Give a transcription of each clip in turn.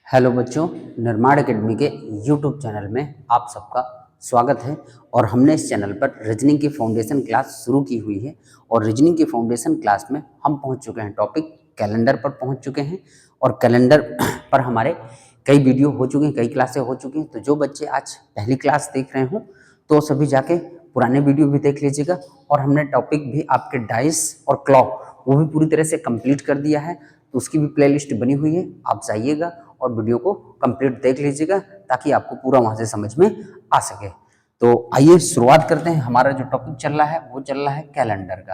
Hello बच्चों, निर्माण academy के यूट्यूब चैनल में आप सबका स्वागत है। और हमने इस चैनल पर रीजनिंग की फाउंडेशन क्लास शुरू की हुई है और रीजनिंग की फाउंडेशन क्लास में हम पहुंच चुके हैं, टॉपिक कैलेंडर पर पहुंच चुके हैं। और कैलेंडर पर हमारे कई वीडियो हो चुके हैं, कई क्लासें हो चुकी हैं। तो जो बच्चे आज पहली क्लास देख रहे हों तो सभी जाके पुराने वीडियो भी देख लीजिएगा। और हमने टॉपिक भी आपके डाइस और क्लॉक वो भी पूरी तरह से कंप्लीट कर दिया है, तो उसकी भी प्लेलिस्ट बनी हुई है। आप जाइएगा और वीडियो को कंप्लीट देख लीजिएगा ताकि आपको पूरा वहां से समझ में आ सके। तो आइए शुरुआत करते हैं। हमारा जो टॉपिक चल रहा है वो चल रहा है कैलेंडर का।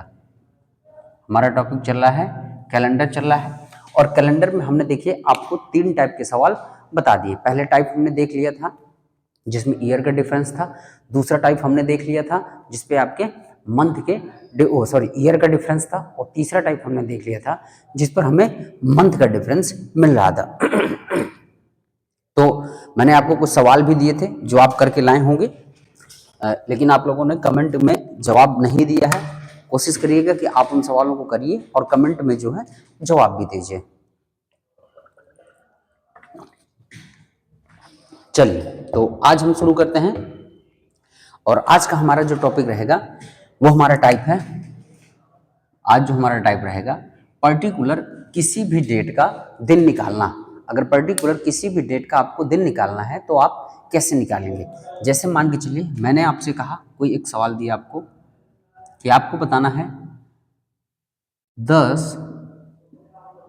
हमारा टॉपिक चल रहा है कैलेंडर चल रहा है। और कैलेंडर में हमने देखिए आपको 3 टाइप के सवाल बता दिए। पहले टाइप हमने देख लिया था जिसमें ईयर का डिफरेंस था। दूसरा टाइप हमने देख लिया था जिसपे आपके मंथ के ईयर का डिफरेंस था। और तीसरा टाइप हमने देख लिया था जिस पर हमें मंथ का डिफरेंस मिल रहा था। तो मैंने आपको कुछ सवाल भी दिए थे जो आप करके लाए होंगे, लेकिन आप लोगों ने कमेंट में जवाब नहीं दिया है। कोशिश करिएगा कि आप उन सवालों को करिए और कमेंट में जो है जवाब भी दीजिए। चलिए, तो आज हम शुरू करते हैं। और आज का हमारा जो टॉपिक रहेगा वो हमारा टाइप है, आज जो हमारा टाइप रहेगा पर्टिकुलर किसी भी डेट का दिन निकालना। अगर पर्टिकुलर किसी भी डेट का आपको दिन निकालना है तो आप कैसे निकालेंगे। जैसे मान के चलिए मैंने आपसे कहा, कोई एक सवाल दिया आपको कि आपको बताना है 10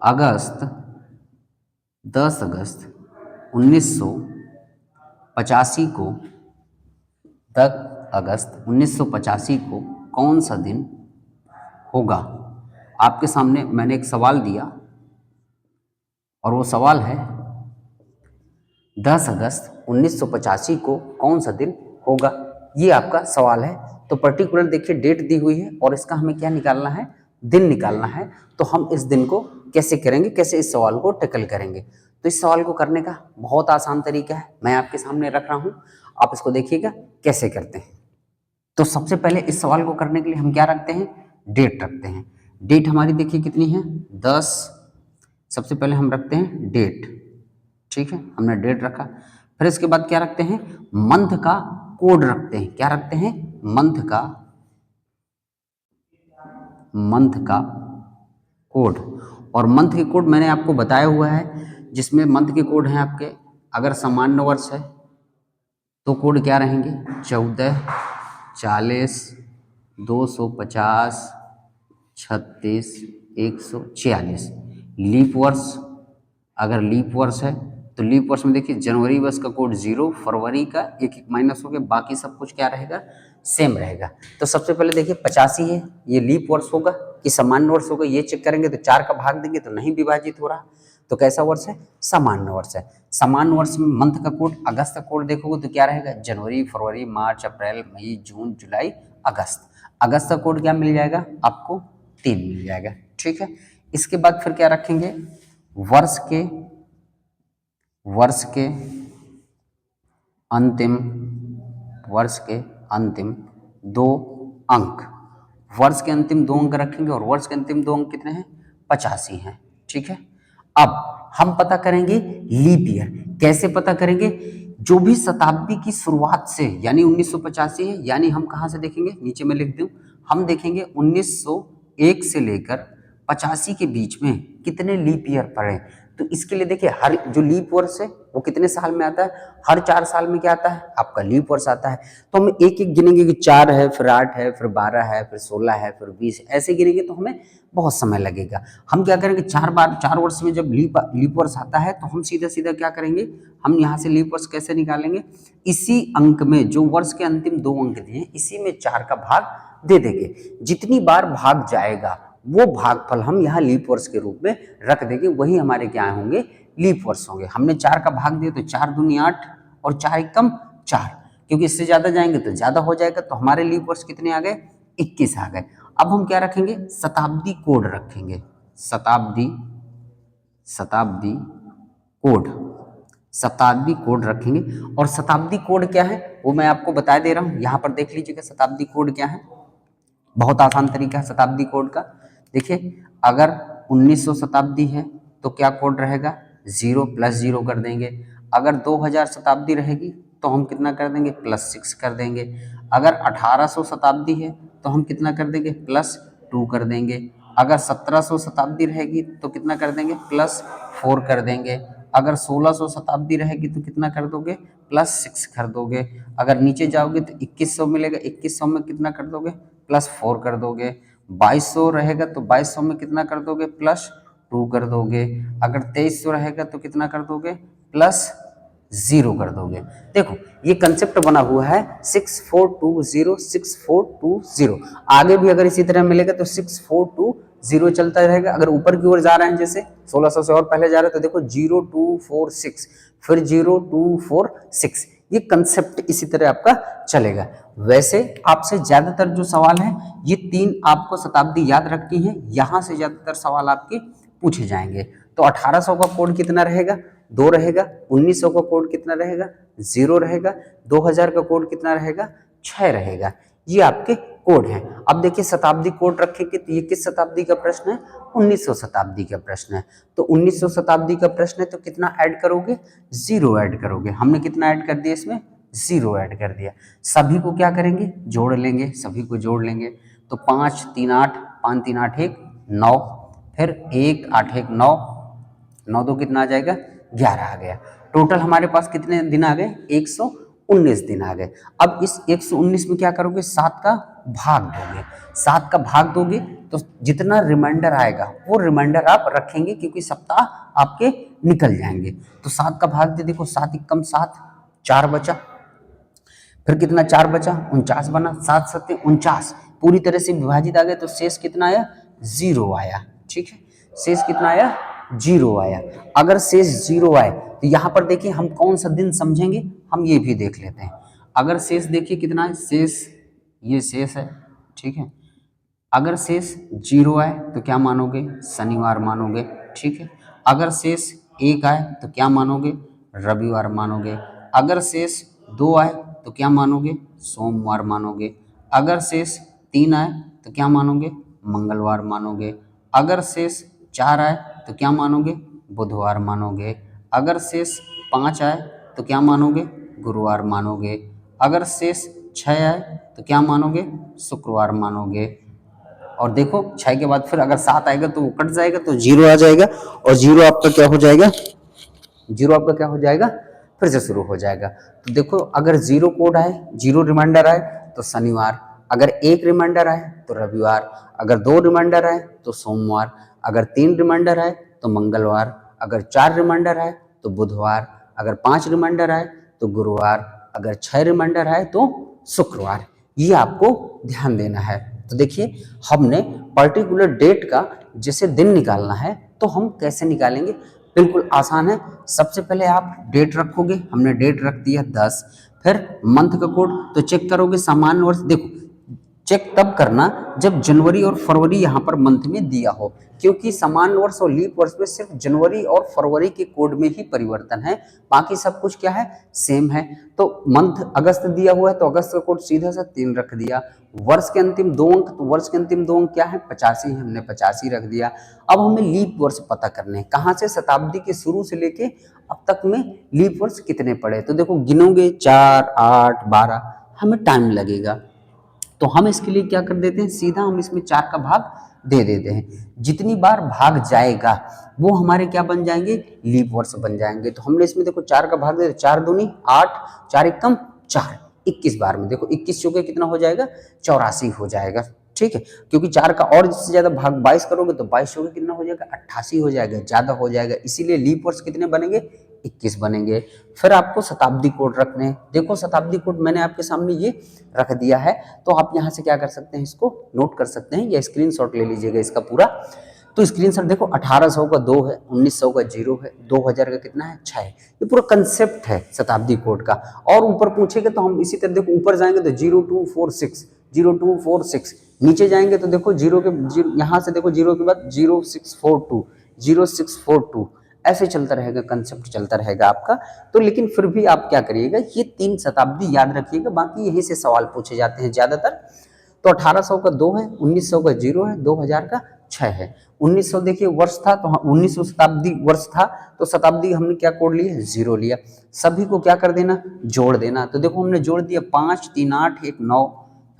अगस्त 1985 को 10 अगस्त 1985 को कौन सा दिन होगा। आपके सामने मैंने एक सवाल दिया और वो सवाल है 10 अगस्त 1985 को कौन सा दिन होगा। ये आपका सवाल है। तो पर्टिकुलर देखिए डेट दी हुई है और इसका हमें क्या निकालना है, दिन निकालना है। तो हम इस दिन को कैसे करेंगे, कैसे इस सवाल को टैकल करेंगे। तो इस सवाल को करने का बहुत आसान तरीका है, मैं आपके सामने रख रहा हूँ, आप इसको देखिएगा कैसे करते हैं। तो सबसे पहले इस सवाल को करने के लिए हम क्या रखते हैं, डेट रखते हैं। डेट हमारी देखिए कितनी है 10। सबसे पहले हम रखते हैं डेट, ठीक है, हमने डेट रखा। फिर इसके बाद क्या रखते हैं, मंथ का कोड रखते हैं। क्या रखते हैं, मंथ का कोड। और मंथ के कोड मैंने आपको बताया हुआ है, जिसमें मंथ के कोड हैं आपके, अगर सामान्य वर्ष है तो कोड क्या रहेंगे 14, 40, 250, 36, 146। लीप वर्ष, अगर लीप वर्ष है तो लीप वर्ष में देखिए जनवरी वर्ष का कोड 0, फरवरी का एक एक माइनस हो गया, बाकी सब कुछ क्या रहेगा, सेम रहेगा। तो सबसे पहले देखिए 85 है, ये लीप वर्ष होगा कि सामान्य वर्ष होगा, ये चेक करेंगे। तो 4 का भाग देंगे तो नहीं विभाजित हो रहा, तो कैसा वर्ष है, सामान्य वर्ष है। सामान्य वर्ष में मंथ का कोड, अगस्त का कोड देखोगे तो क्या रहेगा, जनवरी, फरवरी, मार्च, अप्रैल, मई, जून, जुलाई, अगस्त। अगस्त का कोड क्या मिल जाएगा आपको, 3 मिल जाएगा, ठीक है। इसके बाद फिर क्या रखेंगे, वर्ष के अंतिम वर्ष के अंतिम 2 अंक, वर्ष के अंतिम 2 अंक रखेंगे। और वर्ष के अंतिम 2 अंक कितने हैं, 85 हैं, ठीक है। अब हम पता करेंगे लीप ईयर। कैसे पता करेंगे, जो भी शताब्दी की शुरुआत से, यानी 1985 है, यानी हम कहां से देखेंगे, नीचे में लिख दूं, हम देखेंगे 1901 से लेकर 85 के बीच में कितने लीप ईयर पड़े। तो इसके लिए देखिए हर जो लीप वर्ष है वो कितने साल में आता है, हर 4 साल में क्या आता है आपका लीप वर्ष आता है। तो हम एक एक गिनेंगे कि 4 है, फिर 8 है, फिर 12 है, फिर 16 है, फिर 20 है, ऐसे गिनेंगे तो हमें बहुत समय लगेगा। हम क्या करेंगे, 4 वर्ष में जब लीप वर्ष आता है तो हम सीधा सीधा क्या करेंगे, हम यहाँ से लीप वर्ष कैसे निकालेंगे, इसी अंक में जो वर्ष के अंतिम 2 अंक दिए इसी में 4 का भाग दे देंगे। जितनी बार भाग जाएगा वो भागफल हम यहाँ लीप वर्ष के रूप में रख देंगे, वही हमारे क्या होंगे, लीप वर्ष होंगे। हमने 4 का भाग दिया तो 4 दूनी 8 और 4 एकम 4, क्योंकि इससे ज्यादा जाएंगे तो ज्यादा हो जाएगा। तो हमारे लीप वर्ष कितने आ गए, 21 आ गए। अब हम क्या रखेंगे, शताब्दी कोड रखेंगे, शताब्दी कोड रखेंगे। और शताब्दी कोड क्या है वो मैं आपको बता दे रहा हूं, यहां पर देख लीजिएगा शताब्दी कोड क्या है। बहुत आसान तरीका है शताब्दी कोड का। देखिए अगर 1900 शताब्दी है तो क्या कोड रहेगा, जीरो प्लस जीरो कर देंगे। अगर 2000 शताब्दी रहेगी तो हम कितना कर देंगे, +6 कर देंगे। अगर 1800 शताब्दी है तो हम कितना कर देंगे, +2 कर देंगे। अगर 1700 शताब्दी रहेगी तो कितना कर देंगे, +4 कर देंगे। अगर 1600 शताब्दी रहेगी तो कितना कर दोगे, +6 कर दोगे। अगर नीचे जाओगे तो 2100 मिलेगा, 2100 में कितना कर दोगे, +4 कर दोगे। 2200 रहेगा तो 2200 में कितना कर दोगे, +2 कर दोगे। अगर 2300 रहेगा तो कितना कर दोगे, +0 कर दोगे। देखो ये कंसेप्ट बना हुआ है 6420 6420। आगे भी अगर इसी तरह मिलेगा तो 6420 चलता रहेगा। अगर ऊपर की ओर जा रहे हैं जैसे 1600 से और पहले जा रहे हैं तो देखो 0246 फिर 0246, ये कंसेप्ट इसी तरह आपका चलेगा। वैसे आपसे ज्यादातर जो सवाल है ये 3 आपको शताब्दी याद रखनी है, यहाँ से ज्यादातर सवाल आपके पूछे जाएंगे। तो 1800 का कोड कितना रहेगा, 2 रहेगा। 1900 का कोड कितना रहेगा, 0 रहेगा। 2000 का कोड कितना रहेगा, 6 रहेगा। ये आपके कोड हैं। अब देखिए शताब्दी कोड रखेंगे तो ये किस शताब्दी का प्रश्न है, 1900 शताब्दी का प्रश्न है। तो 1900 शताब्दी का प्रश्न है तो कितना ऐड करोगे, 0 ऐड करोगे। हमने कितना ऐड कर दिया इसमें, 0 ऐड कर दिया। सभी को क्या करेंगे, जोड़ लेंगे, सभी को जोड़ लेंगे। तो 5 3 8, 5 3 8 1 9, फिर 1 8 1 9, 9 2 कितना आ जाएगा, 11 आ गया। टोटल हमारे पास कितने दिन आ गए, 119 दिन आ गए। अब इस 119 में क्या करोगे, 7 का भाग दोगे। 7 का भाग दोगे तो जितना रिमाइंडर आएगा वो रिमाइंडर आप रखेंगे, क्योंकि सप्ताह आपके निकल जाएंगे। तो 7 का भाग दे, देखो 7 एकम 7, 4 बचा। फिर कितना 4 बचा, 49 बना। 7 7 49, पूरी तरह से विभाजित आ गए तो शेष कितना आया, 0 आया। ठीक है, शेष कितना आया, 0 आया। अगर शेष 0 आए तो यहाँ पर देखिए हम कौन सा दिन समझेंगे, हम ये भी देख लेते हैं। अगर शेष देखिए कितना है, शेष ये शेष है, ठीक है। अगर शेष 0 आए तो क्या मानोगे, शनिवार मानोगे, ठीक है। अगर शेष 1 आए तो क्या मानोगे, रविवार मानोगे। अगर शेष 2 आए तो क्या मानोगे, सोमवार मानोगे। अगर शेष 3 आए तो क्या मानोगे, मंगलवार मानोगे। अगर शेष 4 आए तो क्या मानोगे, बुधवार मानोगे। अगर शेष 5 आए तो क्या मानोगे, गुरुवार मानोगे। अगर शेष 6 आए तो क्या मानोगे, शुक्रवार मानोगे। और देखो 6 के बाद फिर अगर 7 आएगा तो वो कट जाएगा तो 0 आ जाएगा, और 0 आपका क्या हो जाएगा, 0 आपका क्या हो जाएगा, फिर से शुरू हो जाएगा। तो देखो अगर 0 कोड आए, 0 रिमाइंडर आए तो शनिवार। अगर 1 रिमाइंडर आए तो रविवार। अगर 2 रिमाइंडर आए तो सोमवार। अगर 3 रिमाइंडर आए तो मंगलवार। अगर 4 रिमाइंडर आए तो बुधवार। अगर 5 रिमाइंडर आए तो गुरुवार। अगर 6 रिमाइंडर आए तो शुक्रवार। ये आपको ध्यान देना है। तो देखिए हमने पर्टिकुलर डेट का जैसे दिन निकालना है तो हम कैसे निकालेंगे, बिल्कुल आसान है। सबसे पहले आप डेट रखोगे, हमने डेट रख दिया 10। फिर मंथ का कोड तो चेक करोगे सामान्य वर्ष। देखो चेक तब करना जब जनवरी और फरवरी यहाँ पर मंथ में दिया हो, क्योंकि सामान्य वर्ष और लीप वर्ष में सिर्फ जनवरी और फरवरी के कोड में ही परिवर्तन है, बाकी सब कुछ क्या है, सेम है। तो मंथ अगस्त दिया हुआ है तो अगस्त का कोड सीधा सा 3 रख दिया। वर्ष के अंतिम 2 अंक, तो वर्ष के अंतिम 2 अंक क्या है, 85 है, हमने 85 रख दिया। अब हमें लीप वर्ष पता करने हैं, कहाँ से, शताब्दी के शुरू से लेके अब तक में लीप वर्ष कितने पड़े। तो देखो गिनोगे 4 8 12, हमें टाइम लगेगा। तो हम इसके लिए क्या कर देते हैं, सीधा हम इसमें 4 का भाग दे देते हैं। जितनी बार भाग जाएगा वो हमारे क्या बन जाएंगे, लीप वर्ष बन जाएंगे। तो हमने इसमें देखो 4 का भाग दे, 4 दूनी 8, 4 एकम 4, 21 बार में देखो 21 चौके कितना हो जाएगा, 84 हो जाएगा। ठीक है, क्योंकि 4 का और इससे ज्यादा भाग 22 करोगे तो 22 चौके कितना हो जाएगा, 88 हो जाएगा, ज्यादा हो जाएगा। इसीलिए लीप वर्ष कितने बनेंगे, 21 बनेंगे। फिर आपको शताब्दी कोड रखने हैं। देखो शताब्दी कोड मैंने आपके सामने ये रख दिया है, तो आप यहाँ से क्या कर सकते हैं, इसको नोट कर सकते हैं या स्क्रीनशॉट ले लीजिएगा इसका पूरा। तो स्क्रीनशॉट देखो 1800 का 2 है, 1900 का 0 है, 2000 का कितना है, 6 है। ये पूरा कंसेप्ट है शताब्दी कोड का। और ऊपर पूछेगा तो हम इसी तरह देखो ऊपर जाएंगे तो 0246, 0246, नीचे जाएंगे तो देखो जीरो के यहाँ से देखो 0 के बाद 0642, 0642, ऐसे चलता रहेगा, कंसेप्ट चलता रहेगा आपका। तो लेकिन फिर भी आप क्या करिएगा, ये 3 शताब्दी याद रखिएगा, बाकी यहीं से सवाल पूछे जाते हैं ज्यादातर। तो 1800 का 2 है, 1900 का 0 है, 2000 का 6 है। 1900 देखिए वर्ष था, तो 1900 शताब्दी वर्ष था, तो शताब्दी हमने क्या कोड लिया, 0 लिया। सभी को क्या कर देना, जोड़ देना। तो देखो हमने जोड़ दिया, 5 3 8 1 9,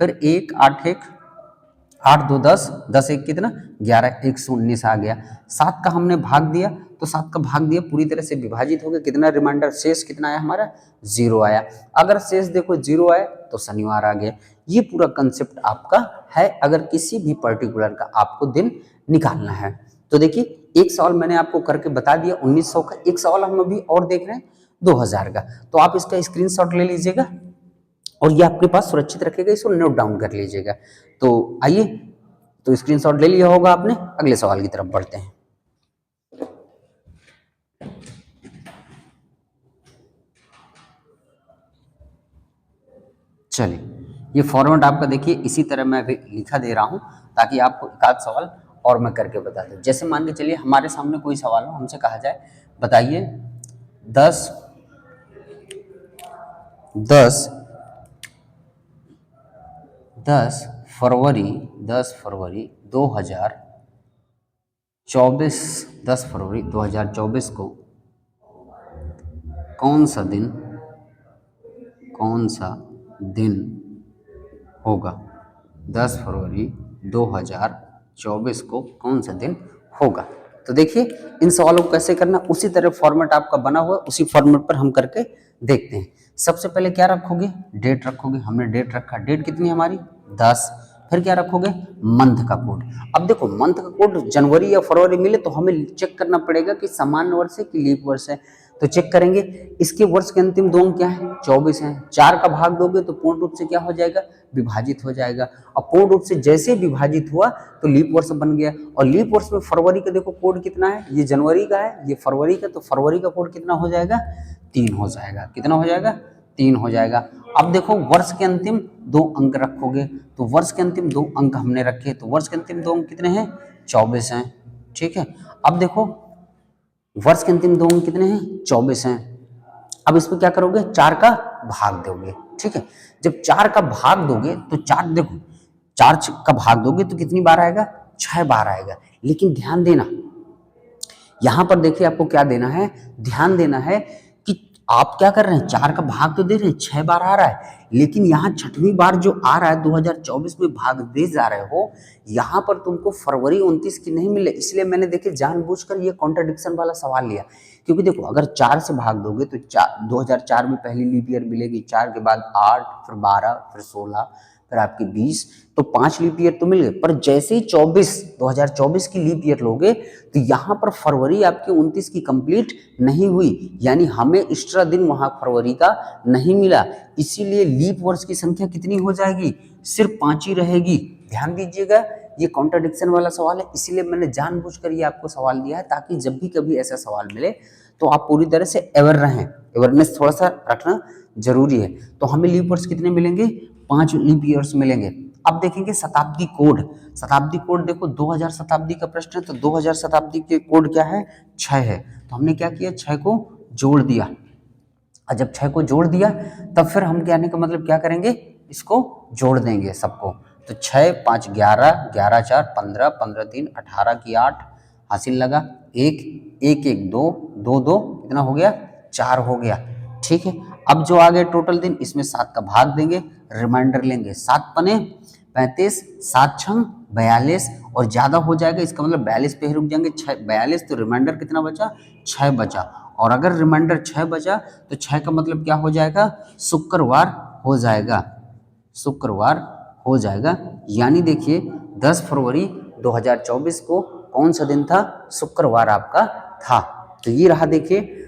फिर 1 8 1 8 2 10, 10 1 कितना 11, 119 आ गया। 7 का हमने भाग दिया, तो 7 का भाग दिया पूरी तरह से विभाजित हो गया, कितना रिमाइंडर शेष कितना आया हमारा, 0 आया। अगर शेष देखो 0 आया तो शनिवार आ गया। ये पूरा कंसेप्ट आपका है अगर किसी भी पर्टिकुलर का आपको दिन निकालना है। तो देखिए एक सवाल मैंने आपको करके बता दिया 1900 का, एक सवाल हम अभी और देख रहे हैं 2000 का। तो आप इसका स्क्रीनशॉट ले लीजिएगा और ये आपके पास सुरक्षित रखेगा, इसको नोट डाउन कर लीजिएगा। तो आइए, तो स्क्रीनशॉट ले लिया होगा आपने, अगले सवाल की तरफ बढ़ते हैं। चलिए, ये फॉर्मेट आपका देखिए इसी तरह मैं अभी लिखा दे रहा हूं ताकि आपको एक आध सवाल और मैं करके बता दूं। जैसे मान के चलिए हमारे सामने कोई सवाल हो, हमसे कहा जाए बताइए 10 फरवरी 2024, 10 फरवरी 2024 को कौन सा दिन होगा। 10 फरवरी 2024 को कौन सा दिन होगा। तो देखिए इन सवालों को कैसे करना, उसी तरह फॉर्मेट आपका बना हुआ है, उसी फॉर्मेट पर हम करके देखते हैं। सबसे पहले क्या रखोगे, डेट रखोगे। हमने डेट रखा, डेट कितनी है हमारी 10। फिर क्या रखोगे, मंथ का कोड। अब देखो मंथ का कोड जनवरी या फरवरी मिले तो हमें चेक करना पड़ेगा कि सामान्य वर्ष है कि लीप वर्ष है। तो चेक करेंगे, इसके वर्ष के अंतिम दो अंक क्या है, 24 है। 4 का भाग दोगे तो पूर्ण रूप से क्या हो जाएगा, विभाजित हो जाएगा। अब पूर्ण रूप से जैसे विभाजित हुआ तो लीप वर्ष बन गया। और लीप वर्ष में फरवरी का देखो कोड कितना है, ये जनवरी का है, ये फरवरी का, तो फरवरी का कोड कितना हो जाएगा, 3 हो जाएगा। कितना हो जाएगा, 3 हो जाएगा। अब देखो वर्ष के अंतिम 2 अंक रखोगे, तो वर्ष के अंतिम 2 अंक हमने रखे, तो वर्ष के अंतिम 2 अंक कितने हैं, 24 हैं। ठीक है, अब देखो वर्ष के अंतिम 2 अंक कितने हैं, 24 हैं। अब इसमें क्या करोगे, 4 का भाग दोगे। ठीक है, जब 4 का भाग दोगे तो 4 देखो 4 का भाग दोगे तो कितनी बार आएगा, 6 बार आएगा। लेकिन ध्यान देना यहां पर, देखिए आपको क्या देना है, ध्यान देना है कि आप क्या कर रहे हैं, 4 का भाग तो दे रहे हैं, 6 बार आ रहा है, लेकिन यहाँ 6वीं बार जो आ रहा है 2024 में भाग दे जा रहे हो, यहाँ पर तुमको फरवरी 29 की नहीं मिले। इसलिए मैंने देखिए जानबूझकर ये कॉन्ट्रडिक्शन वाला सवाल लिया, क्योंकि देखो अगर 4 से भाग दोगे तो 2004 में पहली लीप ईयर मिलेगी, 4 के बाद 8, फिर 12, फिर 16, फिर आपकी 20, तो 5 लीप ईयर तो मिल गए। पर जैसे ही 2024 की लीप ईयर लोगे तो यहाँ पर फरवरी आपकी 29 की कंप्लीट नहीं हुई, यानी हमें एक्स्ट्रा दिन वहां फरवरी का नहीं मिला। इसीलिए लीप वर्ष की संख्या कितनी हो जाएगी, सिर्फ 5 ही रहेगी। ध्यान दीजिएगा, ये कॉन्ट्रडिक्शन वाला सवाल है, इसीलिए मैंने जानबूझकर ये आपको सवाल दिया है, ताकि जब भी कभी ऐसा सवाल मिले तो आप पूरी तरह से अवेयर रहें। अवेयरनेस थोड़ा सा रखना जरूरी है। तो हमें लीप वर्ष कितने मिलेंगे, 5 लीप ईयर्स मिलेंगे। अब देखेंगे शताब्दी कोड। शताब्दी कोड देखो 2000 शताब्दी का प्रश्न है, तो 2000 शताब्दी के कोड क्या है, 6 है। तो हमने क्या किया, 6 को जोड़ दिया। और जब 6 को जोड़ दिया तब फिर हम कहने का मतलब क्या करेंगे, इसको जोड़ देंगे सबको। तो 6 5 11, 11 4 15, 15 3 18 की 8 हासिल लगा, 1 1 1 2 2 2 कितना हो गया, 4 हो गया। ठीक है, अब जो आ गए टोटल दिन, इसमें 7 का भाग देंगे, रिमाइंडर लेंगे, 7 पने 35, 7 छंग 42, और ज्यादा हो जाएगा इसका मतलब 42 पे ही रुक जाएंगे। 42, तो रिमाइंडर कितना बचा, 6 बचा। और अगर रिमाइंडर 6 बचा तो 6 का मतलब क्या हो जाएगा, शुक्रवार हो जाएगा, शुक्रवार हो जाएगा। यानी देखिए 10 फरवरी 2024 को कौन सा दिन था, शुक्रवार आपका था। तो ये रहा, देखिए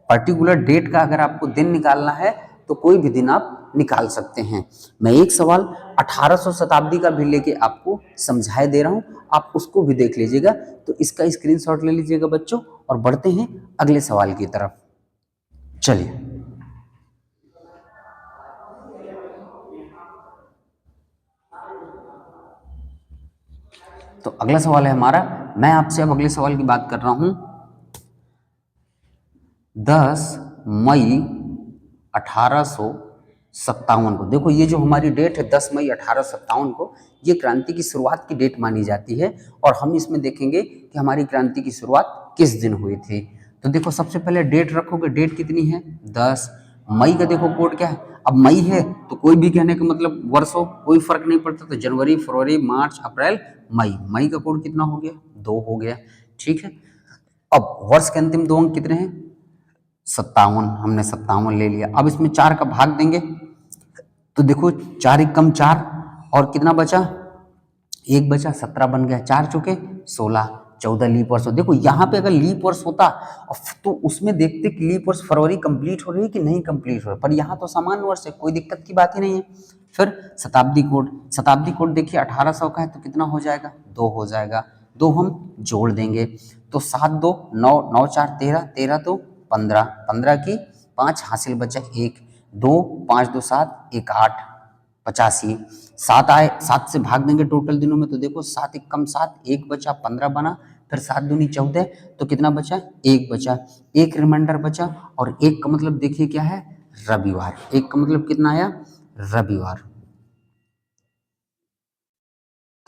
पर्टिकुलर डेट का अगर आपको दिन निकालना है तो कोई भी दिन आप निकाल सकते हैं। मैं एक सवाल 1800 शताब्दी का भी लेके आपको समझाए दे रहा हूं, आप उसको भी देख लीजिएगा। तो इसका स्क्रीनशॉट ले लीजिएगा बच्चों, और बढ़ते हैं अगले सवाल की तरफ। चलिए, तो अगला सवाल है हमारा, मैं आपसे अब अगले सवाल की बात कर रहा हूं। 10 मई 1800 57 को। देखो ये जो हमारी डेट है 10 मई 1857 को, ये क्रांति की शुरुआत की डेट मानी जाती है। और हम इसमें देखेंगे कि हमारी क्रांति की शुरुआत किस दिन हुई थी। तो देखो सबसे पहले डेट रखोगे, डेट कितनी है 10 मई का। देखो कोड क्या है, अब मई है तो कोई भी कहने का मतलब वर्ष हो कोई फर्क नहीं पड़ता, तो जनवरी, फरवरी, मार्च, अप्रैल, मई। मई का कोड कितना हो गया 2 हो गया, ठीक है। अब वर्ष के अंतिम 2 अंक कितने हैं 57, हमने 57 ले लिया। अब इसमें 4 का भाग देंगे तो देखो 4 एक कम 4 और कितना बचा 1 बचा, 17 बन गया, 4 चुके 16, 14 लीप वर्ष हो। देखो यहाँ पे अगर लीप वर्ष होता तो उसमें देखते कि लीप वर्ष फरवरी कंप्लीट हो रही है कि नहीं कंप्लीट हो रही है, पर यहाँ तो समान वर्ष है, कोई दिक्कत की बात ही नहीं है। फिर शताब्दी कोड, शताब्दी कोड देखिए 1800 का है तो कितना हो जाएगा 2 हो जाएगा, 2 हम जोड़ देंगे तो 7 2 9 9 4 13 13 2 15, 15 की 5 हासिल बचा 1, 2 5 2 7 1 8 85, 7 आए, 7 से भाग देंगे टोटल दिनों में तो देखो 7 एक कम 7, 1 बचा 15 बना, फिर 7 दूनी 14 तो कितना बचा 1 बचा, 1 रिमाइंडर बचा। और 1 का मतलब देखिए क्या है रविवार, 1 का मतलब कितना आया रविवार।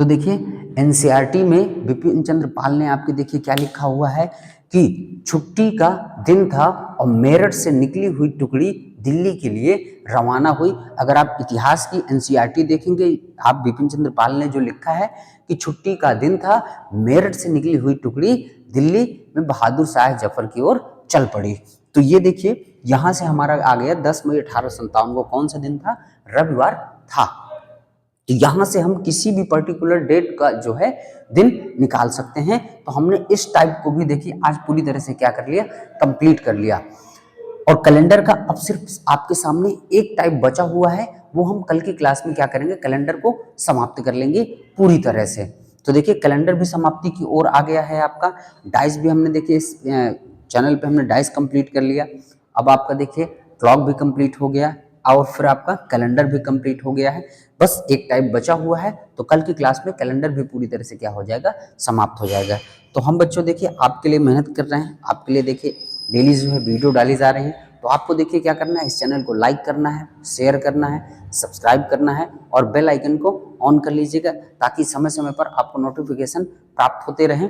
तो देखिए एनसीईआरटी में विपिन चंद्र पाल ने आपके देखिए क्या लिखा हुआ है कि छुट्टी का दिन था और मेरठ से निकली हुई टुकड़ी दिल्ली के लिए रवाना हुई। अगर आप इतिहास की एनसीईआरटी देखेंगे, आप विपिन चंद्र पाल ने जो लिखा है कि छुट्टी का दिन था, मेरठ से निकली हुई टुकड़ी दिल्ली में बहादुर शाह जफर की ओर चल पड़ी। तो ये देखिए यहाँ से हमारा आ गया 10 मई 1857 को कौन सा दिन था, रविवार था। तो यहाँ से हम किसी भी पर्टिकुलर डेट का जो है दिन निकाल सकते हैं। तो हमने इस टाइप को भी देखिए आज पूरी तरह से क्या कर लिया कंप्लीट कर लिया। और कैलेंडर का अब सिर्फ आपके सामने एक टाइप बचा हुआ है, वो हम कल की क्लास में क्या करेंगे कैलेंडर को समाप्त कर लेंगे पूरी तरह से। तो देखिए कैलेंडर भी समाप्ति की ओर आ गया है आपका। डाइस भी हमने देखिए इस चैनल पे हमने डाइस कंप्लीट कर लिया। अब आपका देखिए क्लॉक भी कंप्लीट हो गया और फिर आपका कैलेंडर भी कंप्लीट हो गया है। बस एक टाइप बचा हुआ है, तो कल की क्लास में कैलेंडर भी पूरी तरह से क्या हो जाएगा समाप्त हो जाएगा। तो हम बच्चों देखिए आपके लिए मेहनत कर रहे हैं, आपके लिए देखिए डेली जो है वीडियो डाली जा रही है। तो आपको देखिए क्या करना है, इस चैनल को लाइक करना है, शेयर करना है, सब्सक्राइब करना है और बेल आइकन को ऑन कर लीजिएगा ताकि समय समय पर आपको नोटिफिकेशन प्राप्त होते रहें।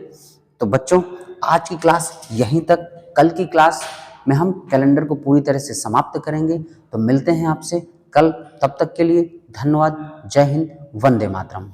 तो बच्चों आज की क्लास यहीं तक, कल की क्लास में हम कैलेंडर को पूरी तरह से समाप्त करेंगे। तो मिलते हैं आपसे कल, तब तक के लिए धन्यवाद। जय हिंद, वंदे मातरम।